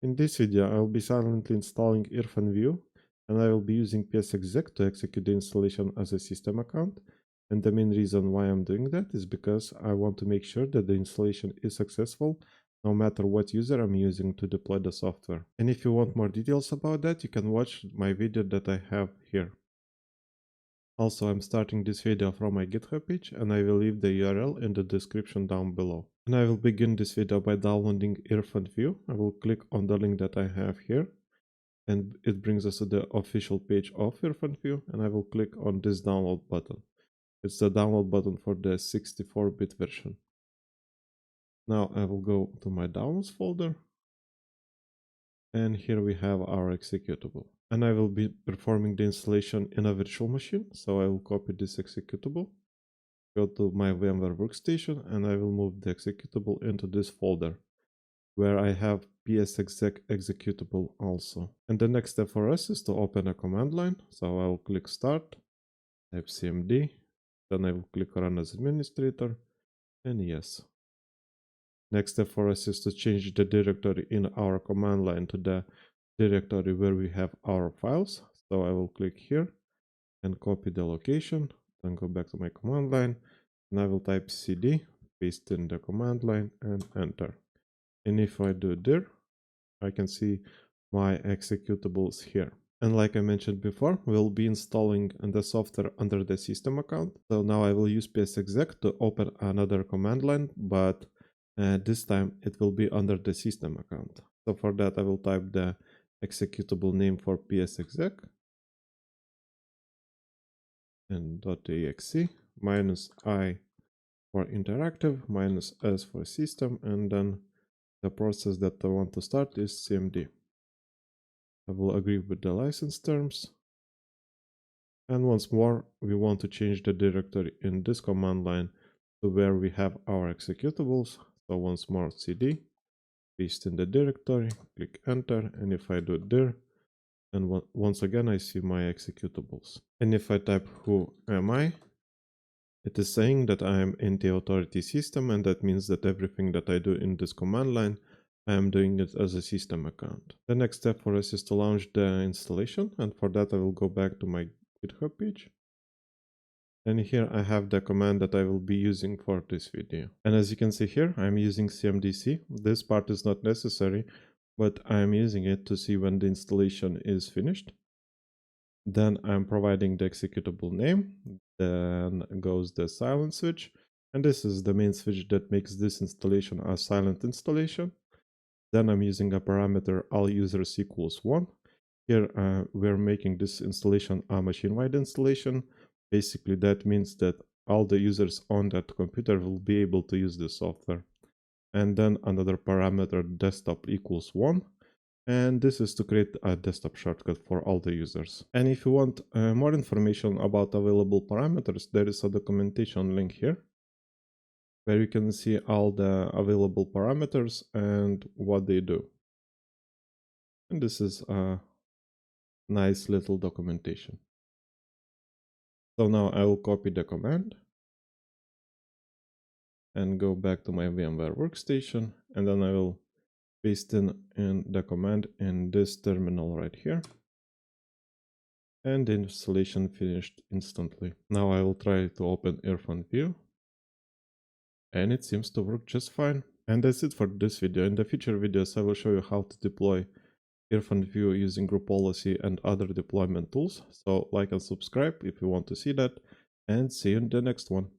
In this video, I will be silently installing IrfanView, and I will be using psexec to execute the installation as a system account. And the main reason why I'm doing that is because I want to make sure that the installation is successful no matter what user I'm using to deploy the software. And if you want more details about that, you can watch my video that I have here. Also, I'm starting this video from my GitHub page, and I will leave the URL in the description down below. And I will begin this video by downloading IrfanView. I will click on the link that I have here, and it brings us to the official page of IrfanView, and I will click on this download button. It's the download button for the 64-bit version. Now I will go to my downloads folder, and here we have our executable. And I will be performing the installation in a virtual machine, so I will copy this executable, go to my VMware workstation, and I will move the executable into this folder, where I have psexec executable also. And the next step for us is to open a command line, so I will click Start, type cmd, then I will click Run as administrator, and yes. Next step for us is to change the directory in our command line to the directory where we have our files. So I will click here and copy the location, then go back to my command line, and I will type cd, paste in the command line, and enter. And if I do dir, I can see my executables here. And like I mentioned before, we'll be installing the software under the system account. So now I will use psexec to open another command line, but this time it will be under the system account. So for that, I will type the executable name for psexec and .exe -i for interactive, -s for system, and then the process that I want to start is cmd. I will agree with the license terms. And once more, we want to change the directory in this command line to where we have our executables. So once more, cd, paste in the directory, click enter, and if I do dir, and once again I see my executables. And if I type who am I, it is saying that I am in the authority system, and that means that everything that I do in this command line, I am doing it as a system account. The next step for us is to launch the installation, and for that I will go back to my GitHub page. And here I have the command that I will be using for this video. And as you can see here, I'm using cmdc. This part is not necessary, but I'm using it to see when the installation is finished. Then I'm providing the executable name, then goes the silent switch. And this is the main switch that makes this installation a silent installation. Then I'm using a parameter all users equals 1. Here we're making this installation a machine-wide installation. Basically, that means that all the users on that computer will be able to use the software. And then another parameter desktop equals 1. And this is to create a desktop shortcut for all the users. And if you want more information about available parameters, there is a documentation link here, where you can see all the available parameters and what they do. And this is a nice little documentation. So now I will copy the command and go back to my VMware workstation, and then I will paste in the command in this terminal right here. And the installation finished instantly. Now I will try to open IrfanView, and it seems to work just fine. And that's it for this video. In the future videos, I will show you how to deploy IrfanView using group policy and other deployment tools. So like and subscribe if you want to see that, and see you in the next one.